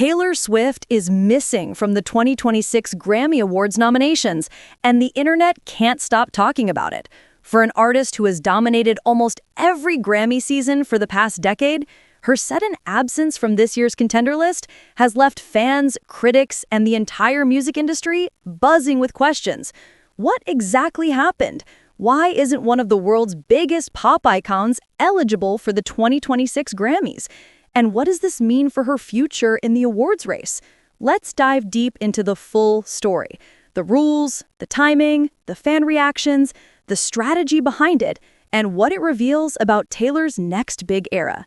Taylor Swift is missing from the 2026 Grammy Awards nominations, and the internet can't stop talking about it. For an artist who has dominated almost every Grammy season for the past decade, her sudden absence from this year's contender list has left fans, critics, and the entire music industry buzzing with questions. What exactly happened? Why isn't one of the world's biggest pop icons eligible for the 2026 Grammys? And what does this mean for her future in the awards race? Let's dive deep into the full story. The rules, the timing, the fan reactions, the strategy behind it, and what it reveals about Taylor's next big era.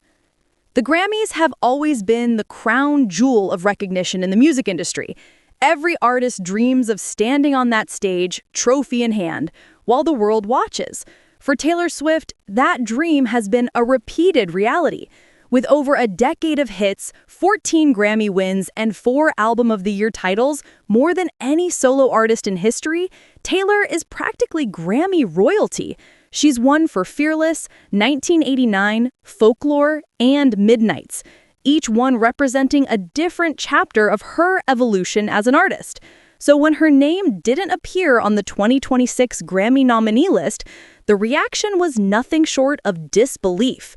The Grammys have always been the crown jewel of recognition in the music industry. Every artist dreams of standing on that stage, trophy in hand, while the world watches. For Taylor Swift, that dream has been a repeated reality. With over a decade of hits, 14 Grammy wins, and 4 Album of the Year titles, more than any solo artist in history, Taylor is practically Grammy royalty. She's won for Fearless, 1989, Folklore, and Midnights, each one representing a different chapter of her evolution as an artist. So when her name didn't appear on the 2026 Grammy nominee list, the reaction was nothing short of disbelief.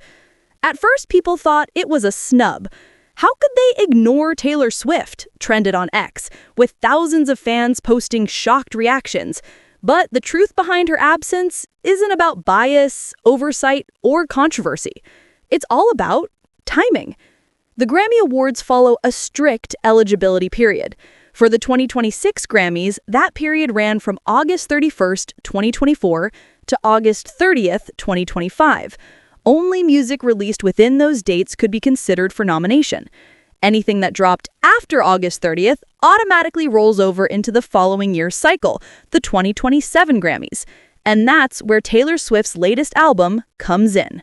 At first, people thought it was a snub. How could they ignore Taylor Swift? Trended on X, with thousands of fans posting shocked reactions. But the truth behind her absence isn't about bias, oversight, or controversy. It's all about timing. The Grammy Awards follow a strict eligibility period. For the 2026 Grammys, that period ran from August 31st, 2024 to August 30th, 2025. Only music released within those dates could be considered for nomination. Anything that dropped after August 30th automatically rolls over into the following year's cycle, the 2027 Grammys. And that's where Taylor Swift's latest album comes in.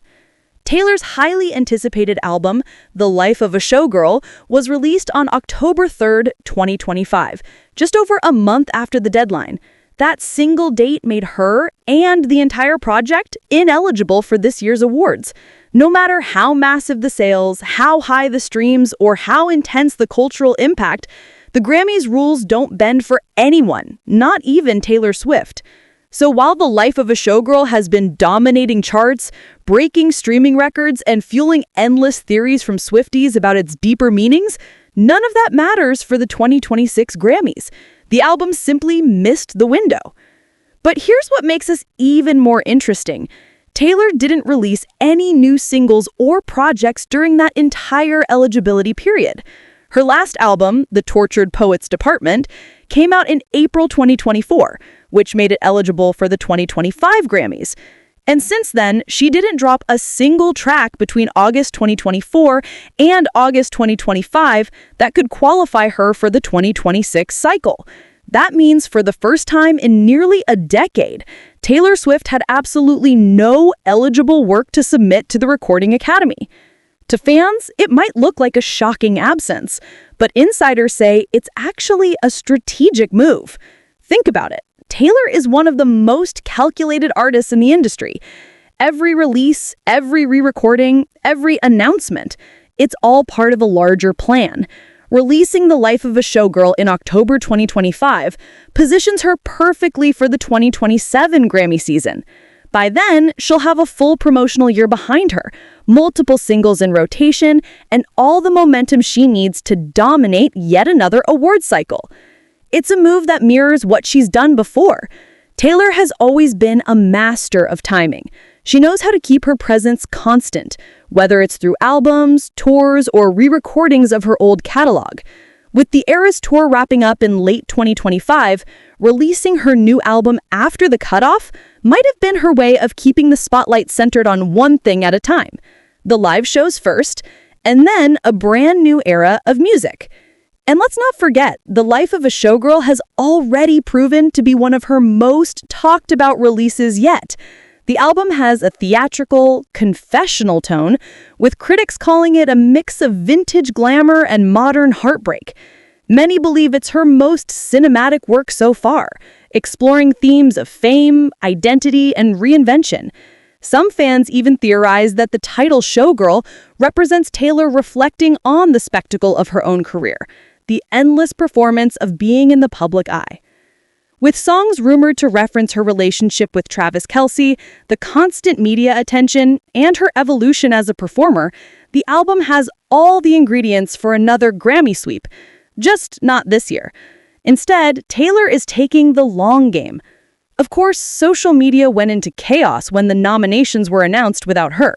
Taylor's highly anticipated album, The Life of a Showgirl, was released on October 3rd, 2025, just over a month after the deadline. That single date made her and the entire project ineligible for this year's awards. No matter how massive the sales, how high the streams, or how intense the cultural impact, the Grammys rules don't bend for anyone, not even Taylor Swift. So while The Life of a Showgirl has been dominating charts, breaking streaming records, and fueling endless theories from Swifties about its deeper meanings, none of that matters for the 2026 Grammys. The album simply missed the window. But here's what makes this even more interesting. Taylor didn't release any new singles or projects during that entire eligibility period. Her last album, The Tortured Poets Department, came out in April 2024, which made it eligible for the 2025 Grammys. And since then, she didn't drop a single track between August 2024 and August 2025 that could qualify her for the 2026 cycle. That means for the first time in nearly a decade, Taylor Swift had absolutely no eligible work to submit to the Recording Academy. To fans, it might look like a shocking absence, but insiders say it's actually a strategic move. Think about it. Taylor is one of the most calculated artists in the industry. Every release, every re-recording, every announcement, it's all part of a larger plan. Releasing The Life of a Showgirl in October 2025 positions her perfectly for the 2027 Grammy season. By then, she'll have a full promotional year behind her, multiple singles in rotation, and all the momentum she needs to dominate yet another award cycle. It's a move that mirrors what she's done before. Taylor has always been a master of timing. She knows how to keep her presence constant, whether it's through albums, tours, or re-recordings of her old catalog. With the Eras Tour wrapping up in late 2025, releasing her new album after the cutoff might have been her way of keeping the spotlight centered on one thing at a time. The live shows first, and then a brand new era of music. And let's not forget, The Life of a Showgirl has already proven to be one of her most talked about releases yet. The album has a theatrical, confessional tone, with critics calling it a mix of vintage glamour and modern heartbreak. Many believe it's her most cinematic work so far, exploring themes of fame, identity, and reinvention. Some fans even theorize that the title Showgirl represents Taylor reflecting on the spectacle of her own career, the endless performance of being in the public eye. With songs rumored to reference her relationship with Travis Kelce, the constant media attention, and her evolution as a performer, the album has all the ingredients for another Grammy sweep, just not this year. Instead, Taylor is taking the long game. Of course, social media went into chaos when the nominations were announced without her.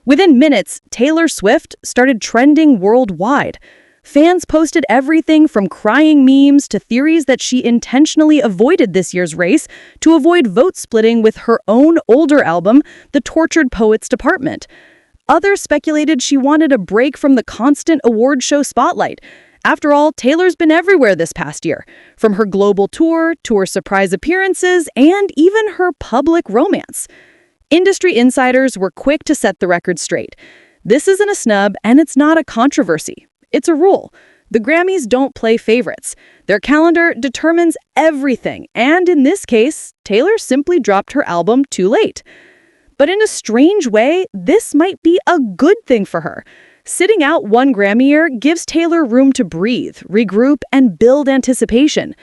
Within minutes, Taylor Swift started trending worldwide. Fans posted everything from crying memes to theories that she intentionally avoided this year's race to avoid vote splitting with her own older album, The Tortured Poets Department. Others speculated she wanted a break from the constant award show spotlight. After all, Taylor's been everywhere this past year, from her global tour to her surprise appearances and even her public romance. Industry insiders were quick to set the record straight. This isn't a snub and it's not a controversy. It's a rule. The Grammys don't play favorites. Their calendar determines everything, and in this case, Taylor simply dropped her album too late. But in a strange way, this might be a good thing for her. Sitting out one Grammy year gives Taylor room to breathe, regroup, and build anticipation.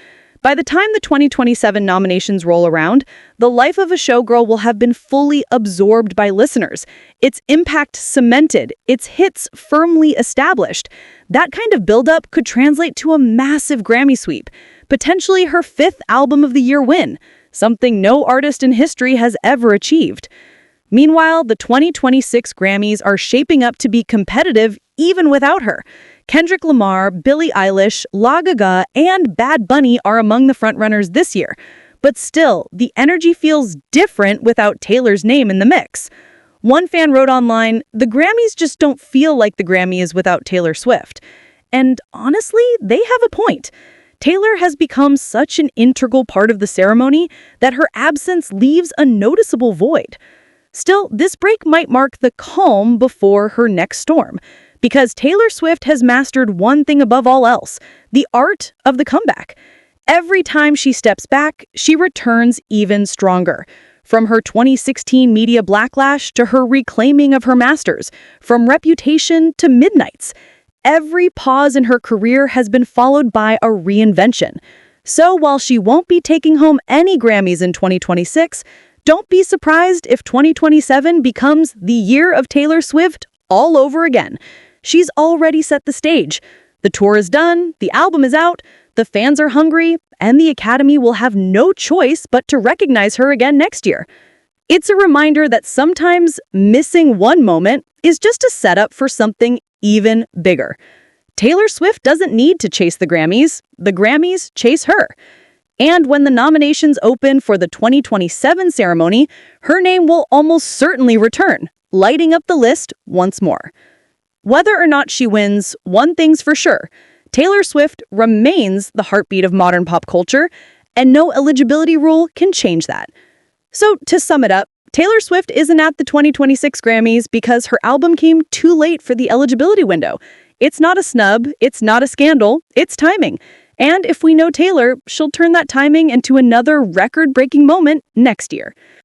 By the time the 2027 nominations roll around, the life of a showgirl will have been fully absorbed by listeners, its impact cemented, its hits firmly established. That kind of buildup could translate to a massive Grammy sweep, potentially her 5th Album of the Year win, something no artist in history has ever achieved. Meanwhile, the 2026 Grammys are shaping up to be competitive even without her. Kendrick Lamar, Billie Eilish, La Gaga, and Bad Bunny are among the frontrunners this year. But still, the energy feels different without Taylor's name in the mix. One fan wrote online, "The Grammys just don't feel like the Grammys without Taylor Swift." And honestly, they have a point. Taylor has become such an integral part of the ceremony that her absence leaves a noticeable void. Still, this break might mark the calm before her next storm, because Taylor Swift has mastered one thing above all else, the art of the comeback. Every time she steps back, she returns even stronger. From her 2016 media backlash to her reclaiming of her masters, from Reputation to Midnights, every pause in her career has been followed by a reinvention. So while she won't be taking home any Grammys in 2026, don't be surprised if 2027 becomes the year of Taylor Swift all over again. She's already set the stage. The tour is done, the album is out, the fans are hungry, and the Academy will have no choice but to recognize her again next year. It's a reminder that sometimes missing one moment is just a setup for something even bigger. Taylor Swift doesn't need to chase the Grammys chase her. And when the nominations open for the 2027 ceremony, her name will almost certainly return, lighting up the list once more. Whether or not she wins, one thing's for sure. Taylor Swift remains the heartbeat of modern pop culture, and no eligibility rule can change that. So, to sum it up, Taylor Swift isn't at the 2026 Grammys because her album came too late for the eligibility window. It's not a snub, it's not a scandal, it's timing. And if we know Taylor, she'll turn that timing into another record-breaking moment next year.